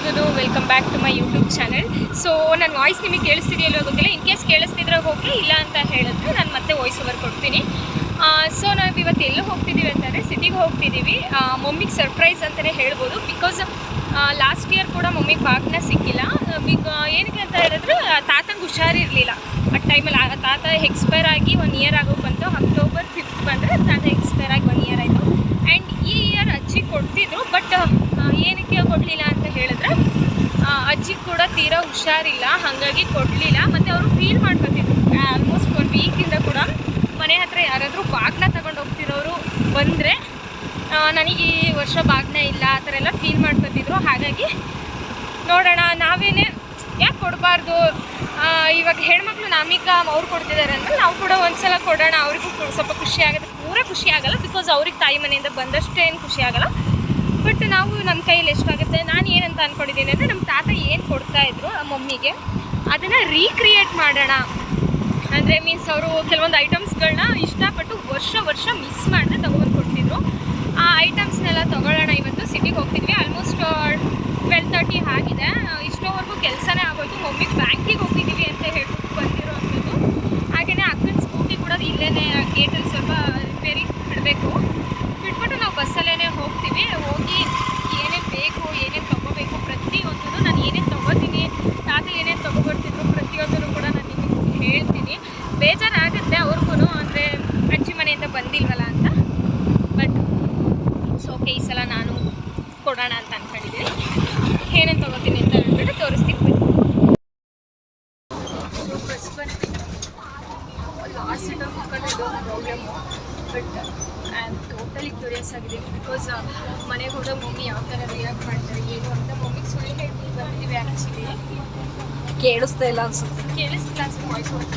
ಎಲ್ಲರಿಗೂ welcome back to my YouTube channel. So ನನ್ನ voice ನಿಮಗೆ ಕೇಳಿಸ್ತಿದೆಯಲ್ಲೋ ಗೊತ್ತಿಲ್ಲ. ಇನ್ ಕೇಸ್ ಕೇಳಿಸ್ತಿದ್ರೆ ಓಕೆ, ಇಲ್ಲ ಅಂತ ಹೇಳಿದ್ರೆ ನಾನು ಮತ್ತೆ ವಾಯ್ಸ್ ಓವರ್ ಕೊಡ್ತೀನಿ. ಸೊ ನಾವು ಇವತ್ತು ಎಲ್ಲೂ ಹೋಗ್ತಿದ್ದೀವಿ ಅಂತಂದರೆ ಸಿಟಿಗೆ ಹೋಗ್ತಿದ್ದೀವಿ. ಮಮ್ಮಿಗೆ ಸರ್ಪ್ರೈಸ್ ಅಂತಲೇ ಹೇಳ್ಬೋದು. ಬಿಕಾಸ್ ಲಾಸ್ಟ್ ಇಯರ್ ಕೂಡ ಮಮ್ಮಿಗೆ ಬಾಗ್ನ ಸಿಕ್ಕಿಲ್ಲ. ಏನಕ್ಕೆ ಅಂತ ಹೇಳಿದ್ರೆ ತಾತಂಗೆ ಹುಷಾರಿರಲಿಲ್ಲ. ಆ ಟೈಮಲ್ಲಿ ತಾತ ಎಕ್ಸ್ಪೈರ್ ಆಗಿ 1 ಇಯರ್ ಆಗೋಕೆ ಬಂತು. ಅಕ್ಟೋಬರ್ 5 ಬಂದರೆ ತಾತ ಎಕ್ಸ್ಪೈರ್ ಆಗಿ 1 ಇಯರ್ ಆಯಿತು. ಆ್ಯಂಡ್ ಈ ಇಯರ್ ಅಜ್ಜಿ ಕೊಡ್ತಿದ್ರು, ಬಟ್ ಏನಕ್ಕೆ ಕೊಡಲಿಲ್ಲ ಅಂತ ಹೇಳಿದ್ರೆ ಅಜ್ಜಿ ಕೂಡ ತೀರಾ ಹುಷಾರಿಲ್ಲ, ಹಾಗಾಗಿ ಕೊಡಲಿಲ್ಲ. ಮತ್ತು ಅವರು ಫೀಲ್ ಮಾಡ್ಕೊತಿದ್ರು ಆಲ್ಮೋಸ್ಟ್ 1 ವೀಕಿಂದ ಕೂಡ ಮನೆ ಹತ್ರ ಯಾರಾದರೂ ಬಾಗ್ನ ತಗೊಂಡು ಹೋಗ್ತಿರೋರು ಬಂದರೆ ನನಗೆ ಈ ವರ್ಷ ಬಾಗ್ನ ಇಲ್ಲ ಆ ಥರ ಎಲ್ಲ ಫೀಲ್ ಮಾಡ್ಕೊತಿದ್ರು. ಹಾಗಾಗಿ ನೋಡೋಣ, ನಾವೇನೇ ಯಾಕೆ ಕೊಡಬಾರ್ದು. ಇವಾಗ ಹೆಣ್ಮಕ್ಳು ನಮೀಗ ಅವ್ರು ಕೊಡ್ತಿದ್ದಾರೆ ಅಂದರೆ ನಾವು ಕೂಡ ಒಂದ್ಸಲ ಕೊಡೋಣ. ಅವ್ರಿಗೂ ಸ್ವಲ್ಪ ಖುಷಿ ಆಗುತ್ತೆ. ಪೂರ ಖುಷಿ ಆಗೋಲ್ಲ, ಬಿಕಾಸ್ ಅವ್ರಿಗೆ ತಾಯಿ ಮನೆಯಿಂದ ಬಂದಷ್ಟೇನು ಖುಷಿ ಆಗೋಲ್ಲ. ಬಟ್ ನಾವು ನಮ್ಮ ಕೈಯಲ್ಲಿ ಎಷ್ಟಾಗುತ್ತೆ. ನಾನು ಏನಂತ ಅಂದ್ಕೊಂಡಿದ್ದೀನಿ ಅಂದರೆ ನಮ್ಮ ತಾತ ಏನು ಕೊಡ್ತಾಯಿದ್ರು ಮಮ್ಮಿಗೆ ಅದನ್ನು ರೀಕ್ರಿಯೇಟ್ ಮಾಡೋಣ. ಅಂದರೆ ಮೀನ್ಸ್ ಅವರು ಕೆಲವೊಂದು ಐಟಮ್ಸ್ಗಳನ್ನ ಇಷ್ಟಪಟ್ಟು ವರ್ಷ ಮಿಸ್ ಮಾಡದೆ ತೊಗೊಂಡು ಕೊಡ್ತಿದ್ರು. ಆ ಐಟಮ್ಸ್ನೆಲ್ಲ ತೊಗೊಳ್ಳೋಣ. ಇವತ್ತು ಸಿಟಿಗೆ ಹೋಗ್ತಿದ್ವಿ. ಆಲ್ಮೋಸ್ಟ್ 12:30 ಆಗಿದೆ. ಇಷ್ಟೋವರೆಗೂ ಕೆಲಸನೇ ಆಗೋಯ್ತು. ಮಮ್ಮಿಗೆ ಬ್ಯಾಂಕಿಗೆ ಹೋಗ್ತಿದ್ದೀವಿ ಅಂತ ಹೇಳ್ಬಿಟ್ಟು ಬಂದಿರೋ ಅಂಥದ್ದು. ಹಾಗೆಯೇ ಅಕ್ಕನ ಸ್ಕೂಟಿ ಕೂಡ ಇಲ್ಲೇ ಗೇಟಲ್ಲಿ ಸ್ವಲ್ಪ ರಿಪೇರಿಗೆ ಬಿಡಬೇಕು. ಬಿಟ್ಬಿಟ್ಟು ನಾವು ಬಸ್ಸಲ್ಲೇ ಹೋಗ್ತೀವಿ. ಹೋಗಿ ಏನೇನು ಬೇಕು, ಏನೇನು ತೊಗೋಬೇಕು ಪ್ರತಿಯೊಂದೂ ನಾನು ಏನೇನು ತೊಗೋತೀನಿ, ತಾತ ಏನೇನು ತೊಗೊಬರ್ತಿದ್ರು ಪ್ರತಿಯೊಂದೂ ಕೂಡ ನಾನು ನಿಮಗೆ ಹೇಳ್ತೀನಿ. ಬೇಜಾರಾಗುತ್ತೆ ಅವ್ರಿಗೂ, ಅಂದರೆ ಅಜ್ಜಿ ಮನೆಯಿಂದ ಬಂದಿಲ್ವಲ್ಲ ಅಂತ. ಬಟ್ ಸೊ ಓಕೆ, ಈ ಸಲ ನಾನು ಕೊಡೋಣ ಅಂತ ಅಂದ್ಕೊಂಡಿದ್ದೀನಿ. ಏನೇನು ತೊಗೋತೀನಿ ಅಂತ ಹೇಳ್ಬಿಟ್ಟು ತೋರಿಸ್ತೀನಿ. ಬಸ್ ಬಂದು ಲಾಸ್ಟ್ ಸೀಟಲ್ಲಿ ಕುತ್ಕೊಂಡಿದ್ದು problem. But I am totally curious ಆಗಿದ್ದೀನಿ. ಬಿಕಾಸ್ ಮನೆಗೆ ಹೋದಾಗ ಮಮ್ಮಿ ಯಾವ ಥರ ರಿಯಾಕ್ಟ್ ಮಾಡ್ತಾರೆ ಏನು ಅಂತ. ಮಮ್ಮಿಗೆ ಸುಳ್ಳು ಹೇಳ್ಬಿಟ್ಟು ಬಂದಿದ್ದೀವಿ. ಆ್ಯಕ್ಚುಲಿ ಕೇಳಿಸ್ತಾ ಇಲ್ಲ ಅನ್ಸುತ್ತೆ. ಕೇಳಿಸ್ತಿಲ್ಲ ಅನ್ಸುತ್ತೆ ವಾಯ್ಸ್ ಓವರ್.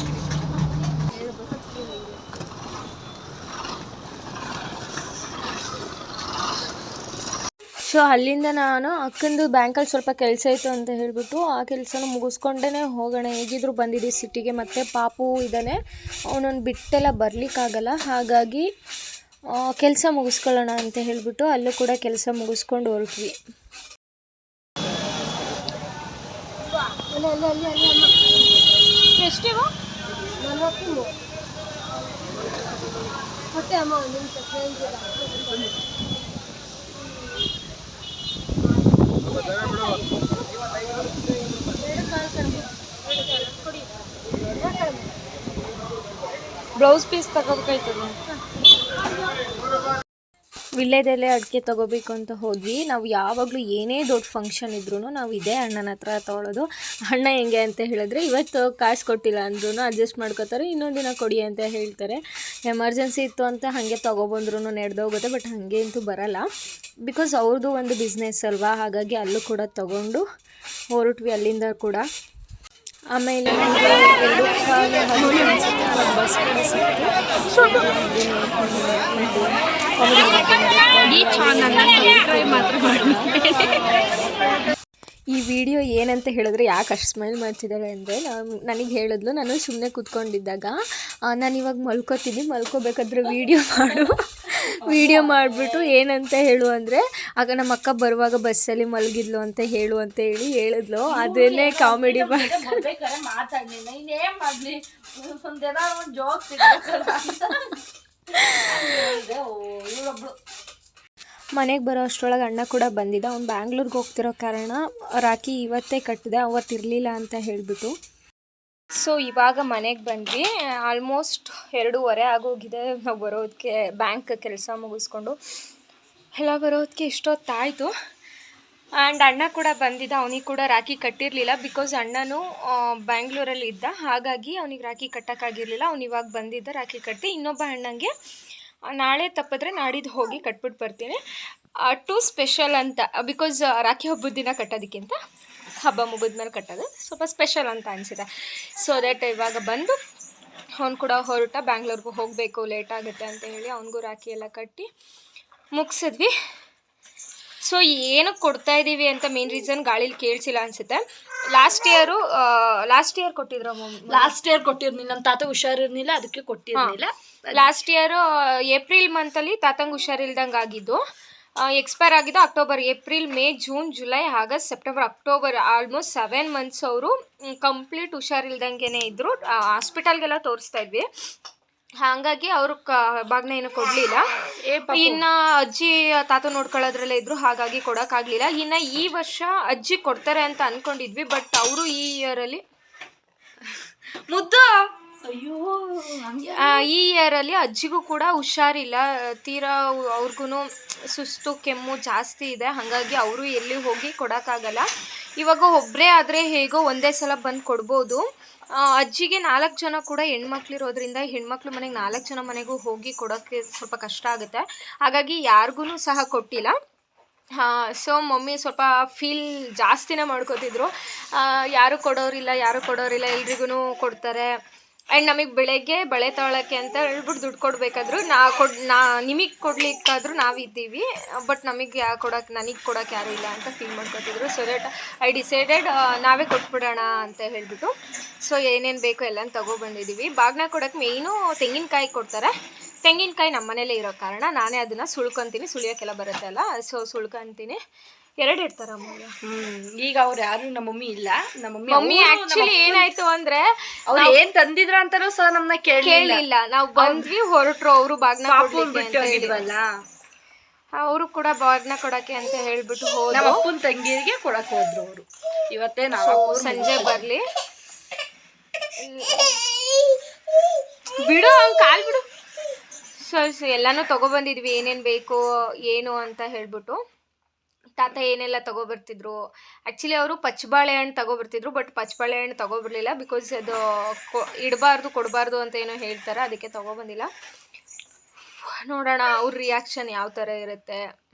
ಸೊ ಅಲ್ಲಿಂದ ನಾನು ಅಕ್ಕಂದು ಬ್ಯಾಂಕಲ್ಲಿ ಸ್ವಲ್ಪ ಕೆಲಸ ಇತ್ತು ಅಂತ ಹೇಳಿಬಿಟ್ಟು ಆ ಕೆಲಸನ ಮುಗಿಸ್ಕೊಂಡೇ ಹೋಗೋಣ. ಹೇಗಿದ್ರು ಬಂದಿದ್ದೀವಿ ಸಿಟಿಗೆ. ಮತ್ತು ಪಾಪು ಇದ್ದಾನೆ, ಅವನನ್ನು ಬಿಟ್ಟೆಲ್ಲ ಬರಲಿಕ್ಕಾಗಲ್ಲ. ಹಾಗಾಗಿ ಕೆಲಸ ಮುಗಿಸ್ಕೊಳ್ಳೋಣ ಅಂತ ಹೇಳಿಬಿಟ್ಟು ಅಲ್ಲೂ ಕೂಡ ಕೆಲಸ ಮುಗಿಸ್ಕೊಂಡು ಹೊರಟ್ವಿ. ಎಷ್ಟಿವು? 40 ಮತ್ತೆ ಅಮ್ಮ ಒಂದು ನಿಮಿಷ ಬ್ಲೌಸ್ ಪೀಸ್ ತಗೋಬೇಕಾಯ್ತದೆ. ವಿಳ್ಯದೆಲೆ ಅಡಿಕೆ ತೊಗೋಬೇಕು ಅಂತ ಹೋದ್ವಿ. ನಾವು ಯಾವಾಗಲೂ ಏನೇ ದೊಡ್ಡ ಫಂಕ್ಷನ್ ಇದ್ರೂ ನಾವು ಇದೇ ಅಣ್ಣನ ಹತ್ರ ತೊಗೊಳ್ಳೋದು. ಅಣ್ಣ ಹೆಂಗೆ ಅಂತ ಹೇಳಿದ್ರೆ ಇವತ್ತು ಕಾಸು ಕೊಟ್ಟಿಲ್ಲ ಅಂದ್ರೂ ಅಡ್ಜಸ್ಟ್ ಮಾಡ್ಕೋತಾರೆ, ಇನ್ನೊಂದು ದಿನ ಕೊಡಿ ಅಂತ ಹೇಳ್ತಾರೆ. ಎಮರ್ಜೆನ್ಸಿ ಇತ್ತು ಅಂತ ಹಾಗೆ ತೊಗೊಬಂದ್ರೂ ನಡೆದೋಗುತ್ತೆ. ಬಟ್ ಹಾಗೆ ಅಂತೂ ಬರಲ್ಲ, ಬಿಕಾಸ್ ಅವ್ರದ್ದು ಒಂದು ಬಿಸ್ನೆಸ್ ಅಲ್ವಾ. ಹಾಗಾಗಿ ಅಲ್ಲೂ ಕೂಡ ತೊಗೊಂಡು ಹೊರಟ್ವಿ ಅಲ್ಲಿಂದ ಕೂಡ. ಆಮೇಲೆ ಬಸ್ ಈ ವಿಡಿಯೋ ಏನಂತ ಹೇಳಿದ್ರೆ ಯಾಕೆ ಅಷ್ಟು ಸ್ಮೈಲ್ ಮಾಡ್ತಿದ್ದಾರೆ ಅಂದರೆ, ನನಗೆ ಹೇಳಿದ್ಲು, ನಾನು ಸುಮ್ಮನೆ ಕೂತ್ಕೊಂಡಿದ್ದಾಗ ನಾನು ಇವಾಗ ಮಲ್ಕೋಬೇಕಾದ್ರೆ ವಿಡಿಯೋ ಮಾಡಿಬಿಟ್ಟು ಏನಂತ ಹೇಳು ಅಂದರೆ, ಆಗ ನಮ್ಮ ಅಕ್ಕ ಬರುವಾಗ ಬಸ್ಸಲ್ಲಿ ಮಲಗಿದ್ಲು ಅಂತ ಹೇಳು ಅಂತ ಹೇಳಿದ್ಲು. ಅದನ್ನೇ ಕಾಮಿಡಿ ಮನೆಗೆ ಬರೋ ಅಷ್ಟರೊಳಗೆ ಅಣ್ಣ ಕೂಡ ಬಂದಿದ್ದ. ಅವ್ನು ಬ್ಯಾಂಗ್ಳೂರ್ಗೆ ಹೋಗ್ತಿರೋ ಕಾರಣ ರಾಖಿ ಇವತ್ತೇ ಕಟ್ಟಿದೆ, ಅವತ್ತಿರಲಿಲ್ಲ ಅಂತ ಹೇಳಿಬಿಟ್ಟು. ಸೊ ಇವಾಗ ಮನೆಗೆ ಬಂದ್ವಿ. ಆಲ್ಮೋಸ್ಟ್ 2:30 ಆಗೋಗಿದೆ ನಾವು ಬರೋದಕ್ಕೆ. ಬ್ಯಾಂಕ್ ಕೆಲಸ ಮುಗಿಸ್ಕೊಂಡು ಎಲ್ಲ ಬರೋದಕ್ಕೆ ಇಷ್ಟೊತ್ತಾಯಿತು. ಆ್ಯಂಡ್ ಅಣ್ಣ ಕೂಡ ಬಂದಿದ್ದ. ಅವನಿಗೆ ಕೂಡ ರಾಖಿ ಕಟ್ಟಿರಲಿಲ್ಲ, ಬಿಕಾಸ್ ಅಣ್ಣನೂ ಬ್ಯಾಂಗ್ಳೂರಲ್ಲಿ ಇದ್ದ. ಹಾಗಾಗಿ ಅವನಿಗೆ ರಾಖಿ ಕಟ್ಟೋಕ್ಕಾಗಿರಲಿಲ್ಲ. ಅವ್ನು ಇವಾಗ ಬಂದಿದ್ದ, ರಾಖಿ ಕಟ್ಟಿ. ಇನ್ನೊಬ್ಬ ಅಣ್ಣಂಗೆ ನಾಳೆ ತಪ್ಪಿದ್ರೆ ನಾಡಿದ್ದು ಹೋಗಿ ಕಟ್ಬಿಟ್ಟು ಬರ್ತೀನಿ. ಟು ಸ್ಪೆಷಲ್ ಅಂತ, ಬಿಕಾಸ್ ರಾಖಿ ಹಬ್ಬದ ದಿನ ಕಟ್ಟೋದಕ್ಕಿಂತ ಹಬ್ಬ ಮುಗಿದ್ಮೇಲೆ ಕಟ್ಟೋದು ಸ್ವಲ್ಪ ಸ್ಪೆಷಲ್ ಅಂತ ಅನಿಸಿದೆ. ಸೊ ದಟ್ ಇವಾಗ ಬಂದು ಅವ್ನು ಕೂಡ ಹೊರಟ. ಬ್ಯಾಂಗ್ಳೂರ್ಗೂ ಹೋಗಬೇಕು, ಲೇಟ್ ಆಗುತ್ತೆ ಅಂತ ಹೇಳಿ ಅವನಿಗೂ ರಾಖಿ ಎಲ್ಲ ಕಟ್ಟಿ ಮುಗಿಸಿದ್ವಿ. ಸೊ ಏನಕ್ಕೆ ಕೊಡ್ತಾಯಿದ್ದೀವಿ ಅಂತ ಮೇನ್ ರೀಸನ್ ಗಾಳೀಲಿ ಕೇಳಿಸಿಲ್ಲ ಅನಿಸುತ್ತೆ. ಲಾಸ್ಟ್ ಇಯರ್ ಕೊಟ್ಟಿದ್ರು ಮಮ್ಮಿ. ಲಾಸ್ಟ್ ಇಯರ್ ಕೊಟ್ಟಿರ್ಲಿಲ್ಲ, ನಮ್ಮ ತಾತ ಹುಷಾರಿರ್ಲಿಲ್ಲ, ಅದಕ್ಕೆ ಕೊಟ್ಟಿರಲಿಲ್ಲ. ಲಾಸ್ಟ್ ಇಯರು ಏಪ್ರಿಲ್ ಮಂತಲ್ಲಿ ತಾತಂಗೆ ಹುಷಾರಿಲ್ದಂಗೆ ಆಗಿದ್ದು. ಎಕ್ಸ್ಪೈರ್ ಆಗಿದ್ದು October, April, May, June, July, August, September, October almost 7 months ಅವರು ಕಂಪ್ಲೀಟ್ ಹುಷಾರಿಲ್ದಂಗೆ ಇದ್ದರು. ಹಾಸ್ಪಿಟಲ್ಗೆಲ್ಲ ತೋರಿಸ್ತಾ ಇದ್ವಿ, ಹಾಗಾಗಿ ಅವರು ಬಾಗ್ನ ಏನು ಕೊಡಲಿಲ್ಲ. ಇನ್ನು ಅಜ್ಜಿ ತಾತ ನೋಡ್ಕೊಳ್ಳೋದ್ರಲ್ಲೇ ಇದ್ರು, ಹಾಗಾಗಿ ಕೊಡೋಕ್ಕಾಗಲಿಲ್ಲ. ಇನ್ನು ಈ ವರ್ಷ ಅಜ್ಜಿ ಕೊಡ್ತಾರೆ ಅಂತ ಅಂದ್ಕೊಂಡಿದ್ವಿ, ಬಟ್ ಅವರು ಈ ಇಯರಲ್ಲಿ ಮುದ್ದು ಅಯ್ಯೋ ಈ ಇಯರಲ್ಲಿ ಅಜ್ಜಿಗೂ ಕೂಡ ಹುಷಾರಿಲ್ಲ, ತೀರಾ ಅವ್ರಿಗೂ ಸುಸ್ತು ಕೆಮ್ಮು ಜಾಸ್ತಿ ಇದೆ, ಹಾಗಾಗಿ ಅವರು ಎಲ್ಲಿ ಹೋಗಿ ಕೊಡೋಕ್ಕಾಗಲ್ಲ. ಇವಾಗ ಒಬ್ಬರೇ ಆದರೆ ಹೇಗೋ ಒಂದೇ ಸಲ ಬಂದು ಕೊಡ್ಬೋದು. ಅಜ್ಜಿಗೆ 4 ಜನ ಕೂಡ ಹೆಣ್ಮಕ್ಳಿರೋದ್ರಿಂದ ಹೆಣ್ಮಕ್ಳು ಮನೆಗೆ 4 ಜನ ಮನೆಗೂ ಹೋಗಿ ಕೊಡೋಕ್ಕೆ ಸ್ವಲ್ಪ ಕಷ್ಟ ಆಗುತ್ತೆ, ಹಾಗಾಗಿ ಯಾರಿಗೂ ಸಹ ಕೊಟ್ಟಿಲ್ಲ. ಸೊ ಮಮ್ಮಿ ಸ್ವಲ್ಪ ಫೀಲ್ ಜಾಸ್ತಿನೇ ಮಾಡ್ಕೋತಿದ್ರು, ಯಾರು ಕೊಡೋರಿಲ್ಲ ಎಲ್ರಿಗೂ ಕೊಡ್ತಾರೆ. ಆ್ಯಂಡ್ ನಮಗೆ ಬೆಳಗ್ಗೆ ಬಳೆ ತೊಗೊಳಕ್ಕೆ ಅಂತ ಹೇಳ್ಬಿಟ್ಟು ದುಡ್ಡು ಕೊಡಬೇಕಾದ್ರು ನಿಮಗೆ ಕೊಡ್ಲಿಕ್ಕಾದ್ರೂ ನಾವಿದ್ದೀವಿ, ಬಟ್ ನನಗೆ ಕೊಡೋಕ್ಕೆ ಯಾರೂ ಇಲ್ಲ ಅಂತ ಫೀಲ್ ಮಾಡ್ಕೊತಿದ್ರು. ಸೊ ದಟ್ ಐ ಡಿಸೈಡೆಡ್ ನಾವೇ ಕೊಟ್ಬಿಡೋಣ ಅಂತ ಹೇಳ್ಬಿಟ್ಟು ಸೊ ಏನೇನು ಬೇಕೋ ಎಲ್ಲ ತೊಗೊಬಂದಿದ್ದೀವಿ. ಬಾಗ್ನ ಕೊಡೋಕ್ಕೆ ಮೇಯ್ನು ತೆಂಗಿನಕಾಯಿ ಕೊಡ್ತಾರೆ. ತೆಂಗಿನಕಾಯಿ ನಮ್ಮ ಮನೇಲೇ ಇರೋ ಕಾರಣ ನಾನೇ ಅದನ್ನು ಸುಳ್ಕೊತೀನಿ, ಸುಳಿಯೋಕ್ಕೆಲ್ಲ ಬರುತ್ತೆ ಅಲ್ಲ, ಸೊ ಸುಳ್ಕೊತೀನಿ. 2 ಇಡ್ತಾರೆ ಅಮ್ಮ. ಈಗ ಅವ್ರು ಯಾರು ನಮ್ಮ ಮಮ್ಮಿ ಇಲ್ಲ. ನಮ್ಮ ಮಮ್ಮಿ ಆಕ್ಚುಲಿ ಏನಾಯ್ತು ಅಂದ್ರೆ ಅವ್ರು ಏನ್ ತಂದಿದ್ರ ಅಂತಾನೂ ಸಹ ನಮ್ಮನ್ನ ಕೇಳಿಲ್ಲ. ನಾವು ಬಂದ್ವಿ, ಹೊರಟ್ರು, ಅವರು ಬಾಗ್ನ ಬಿಟ್ಟಿದ್ವಲ್ಲ, ಅವರು ಕೂಡ ಬಾಗ್ನ ಕೊಡಕ್ಕೆ ಅಂತ ಹೇಳ್ಬಿಟ್ಟು ಹೋದ್ರು. ನಮ್ಮ ಅಪ್ಪನ ತಂಗಿರಿಗೆ ಕೊಡಕ್ ಹೋದ್ರು ಅವರು. ಇವತ್ತೇ ನಾವು ಸಂಜೆ ಬರ್ಲಿ ಬಿಡು, ಅವ್ನ್ ಕಾಲ್ ಬಿಡು. ಸೊ ಎಲ್ಲಾನು ತಗೊಬಂದಿದ್ವಿ, ಏನೇನು ಬೇಕು ಏನು ಅಂತ ಹೇಳ್ಬಿಟ್ಟು. ತಾತ ಏನೆಲ್ಲ ತೊಗೊಬರ್ತಿದ್ರು, ಆ್ಯಕ್ಚುಲಿ ಅವರು ಪಚ್ಚಬಾಳೆಹಣ್ಣು ತೊಗೊಬರ್ತಿದ್ರು, ಬಟ್ ಪಚ್ಚಬಾಳೆಹಣ್ಣು ತೊಗೊಬರ್ಲಿಲ್ಲ, ಬಿಕಾಸ್ ಅದು ಇಡಬಾರ್ದು ಕೊಡಬಾರ್ದು ಅಂತ ಏನೋ ಹೇಳ್ತಾರೆ, ಅದಕ್ಕೆ ತೊಗೊಬಂದಿಲ್ಲ. ನೋಡೋಣ ಅವ್ರ ರಿಯಾಕ್ಷನ್ ಯಾವ ಥರ ಇರುತ್ತೆ.